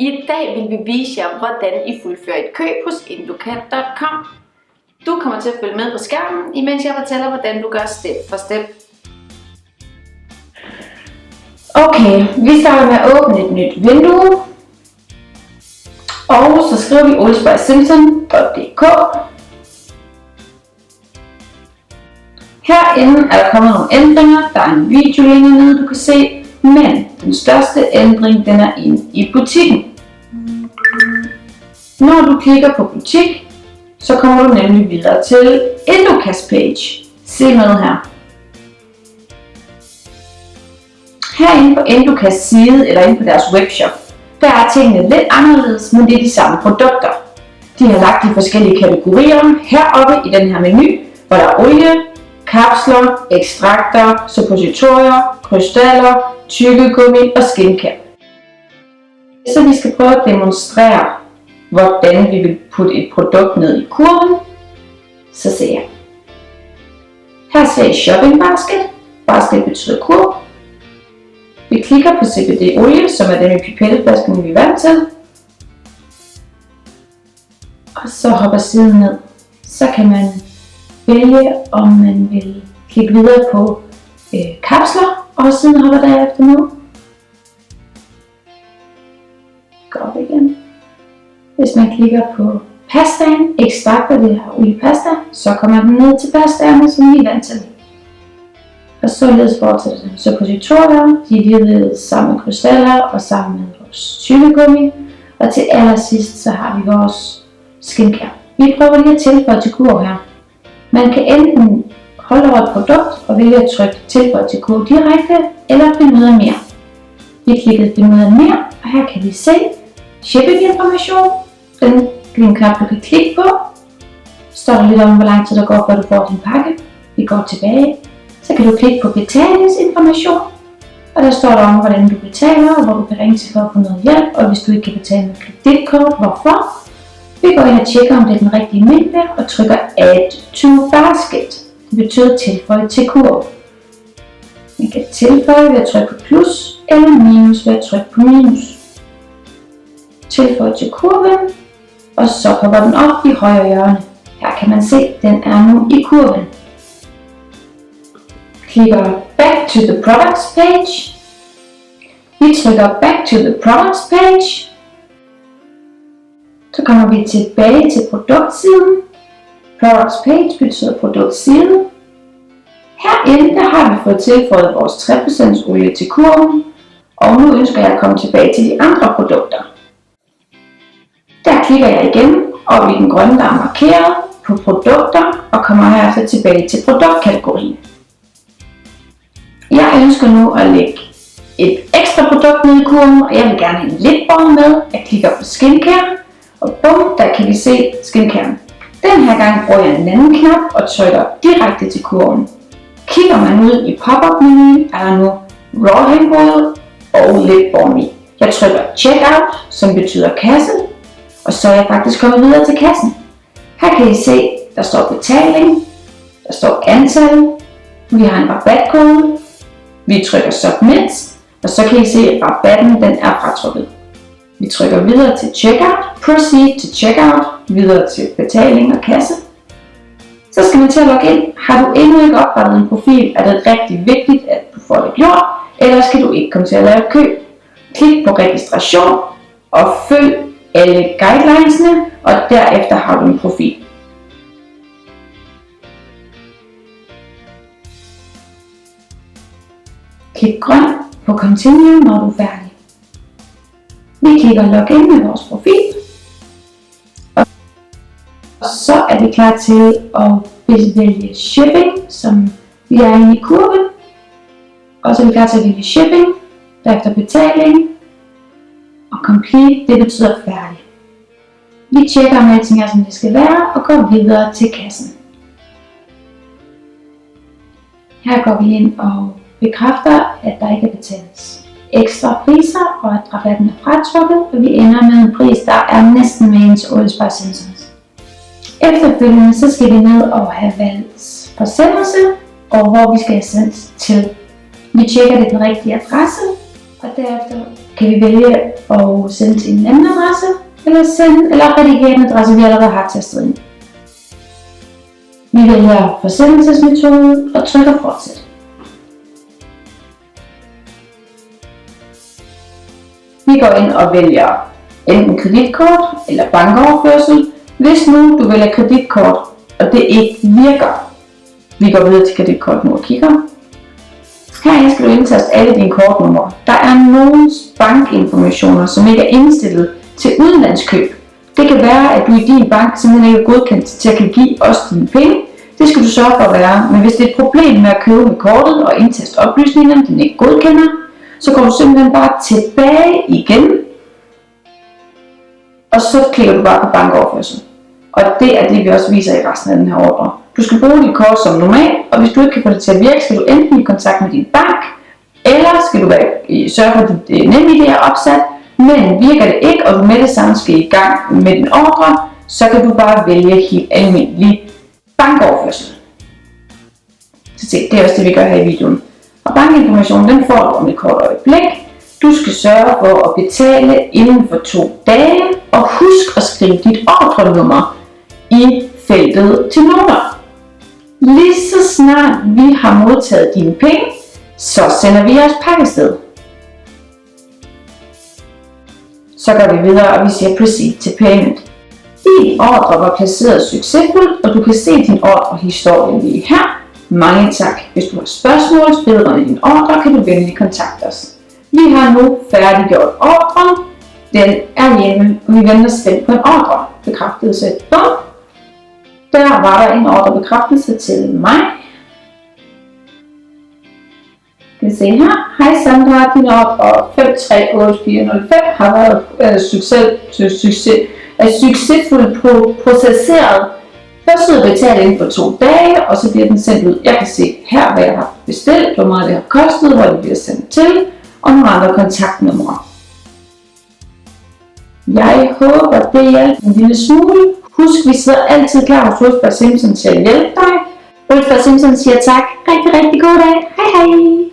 I dag vil vi vise jer, hvordan I fuldfører et køb hos Endocat.com. Du kommer til at følge med på skærmen, imens jeg fortæller, hvordan du gør step for step. Okay, vi starter med at åbne et nyt vindue. Og så skriver vi oldspicesimson.dk. Herinde er der kommet nogle ændringer. Der er en videolinje nede, du kan se. Men den største ændring, den er inde i butikken. Når du klikker på butik, så kommer du nemlig videre til Endocats page. Se med her. Herinde på Endocats side, eller inde på deres webshop, der er tingene lidt anderledes, men det er de samme produkter. De har lagt de forskellige kategorier heroppe i den her menu, hvor der er olie, kapsler, ekstrakter, suppositorier, krystaller, tyggegummi og skincare. Så vi skal prøve at demonstrere, hvordan vi vil putte et produkt ned i kurven. Så ser jeg. Her ser I shopping basket. Basket betyder kurv. Vi klikker på CBD olie, som er den i pipetteflasken, vi er vant til. Og så hopper siden ned. Så kan man vælge, om man vil klikke videre på kapsler, og siden hopper derefter ned. Gå op igen. Hvis man klikker på pastaen, ekstrakter, det her oliepasta, så kommer den ned til pastaerne, som vi er vant til. Og således fortsætter den. Suppositorier, de er ligeledes sammen med krystaller og sammen med vores tyggegummi. Og til allersidst, så har vi vores skincare. Vi prøver lige at tilføje til kurv her. Man kan enten holde over et produkt og vælge at trykke tilføje til kurv direkte, eller finde ud af mere. Vi klikker finde ud af mere, og her kan vi se shipping-information. Den er en knap, du kan klikke på. Står der lidt om, hvor lang tid der går, før du får din pakke. Vi går tilbage. Så kan du klikke på betalingsinformation. Og der står der om, hvordan du betaler, og hvor du kan ringe til for at få noget hjælp. Og hvis du ikke kan betale med kreditkort, hvorfor? Vi går ind og tjekker, om det er den rigtige mængde, og trykker Add to Basket. Det betyder tilføje til kurv. Man kan tilføje ved at trykke på plus, eller minus ved at trykke på minus. Tilføje til kurven, og så hopper den op i højre hjørne. Her kan man se, at den er nu i kurven. Klikker Back to the Products page. Vi trykker Back to the Products page. Så kommer vi tilbage til produktsiden. Products page betyder produktsiden. Herinde der har vi fået tilføjet vores 3% olie til kurven. Og nu ønsker jeg at komme tilbage til de andre produkter. Der klikker jeg igen op i den grønne, der er markeret på produkter, og kommer herefter tilbage til produktkategorien. Jeg ønsker nu at lægge et ekstra produkt ned i kurven, og jeg vil gerne have en lipbalm med. Jeg klikker på skincare, og bum, der kan vi se skincare. Den her gang bruger jeg en anden knap og trykker direkte til kurven. Kigger man ud i pop-up menuen, er der nu raw hand oil og lipbalm i. Jeg trykker checkout, som betyder kasse, og så er jeg faktisk kommet videre til kassen. Her kan I se, der står betaling, der står antal, vi har en rabatkode, vi trykker submit, og så kan I se, at rabatten den er fratrukket. Vi trykker videre til checkout, proceed til checkout, videre til betaling og kasse. Så skal man til at logge ind. Har du endnu ikke oprettet en profil, er det rigtig vigtigt, at du får det gjort, ellers skal du ikke komme til at lave et køb. Klik på registration og følg alle guidelinesene, og derefter har du en profil. Klik grøn på Continue, når du er færdig. Vi klikker Login med vores profil. Og så er vi klar til at vælge Shipping, som vi er inde i kurven. Og så er vi klar til at vælge Shipping, derefter betaling. Og Complete, det betyder færdig. Vi tjekker, om alting er, som det skal være, og går videre til kassen. Her går vi ind og bekræfter, at der ikke er betalt ekstra priser, og at rabatten er fratrukket, og vi ender med en pris, der er næsten med en til Old Spice Simpsons. Efterfølgende så skal vi ned og have valgt forsendelse, og hvor vi skal have sendt til. Vi tjekker det den rigtige adresse, og derefter kan vi vælge og sende til en anden adresse, eller redigere en adresse, vi allerede har tastet ind. Vi vælger forsendelsesmetode og trykker fortsæt. Vi går ind og vælger enten kreditkort eller bankoverførsel, hvis nu du vælger kreditkort, og det ikke virker. Vi går videre til kreditkort nu og kigger. Herinde skal du indtaste alle dine kortnumre. Der er nogle bankinformationer, som ikke er indstillet til udenlandskøb. Det kan være, at du i din bank simpelthen ikke er godkendt til at kan give os dine penge. Det skal du sørge for at være. Men hvis det er et problem med at købe med kortet og indtaste oplysningerne, den ikke godkender, så går du simpelthen bare tilbage igen. Og så klikker du bare på bankoverførsel. Og det er det, vi også viser i resten af den her ordre. Du skal bruge dit kort som normalt, og hvis du ikke kan få det til at virke, skal du enten i kontakt med din bank, eller skal du sørge for, at dit NemID er opsat. Men virker det ikke, og du med det samme skal i gang med din ordre, så kan du bare vælge helt almindelig bankoverførsel. Så se, det er også det, vi gør her i videoen. Og bankinformationen, den får du om et kort øjeblik. Du skal sørge for at betale inden for 2 dage, og husk at skrive dit ordrenummer i feltet til noter. Lige så snart vi har modtaget dine penge, så sender vi jeres pakke afsted. Så går vi videre, og vi siger proceed to payment. Din ordre var placeret succesfuldt, og du kan se din ordrehistorie lige her. Mange tak. Hvis du har spørgsmål vedrørende din ordre, kan du venlig kontakte os. Vi har nu færdiggjort ordren. Den er hjemme, og vi venter spændt på en ordrebekræftelse. Der var der en ordrebekræftelse til mig. Kan I se her. Hej Sandra, din ordre 538405 har været succesfuldt processeret. Først ud betalt inden for 2 dage, og så bliver den sendt ud. Jeg kan se her, hvad jeg har bestilt, hvor meget det har kostet, hvor det bliver sendt til, og nogle andre kontaktnumre. Jeg håber, det hjælper en lille smule. Husk, vi sidder altid klar hos Ulf Bert Simpson til at hjælpe dig. Ulf Bert Simpson siger tak. Rigtig god dag. Hej hej.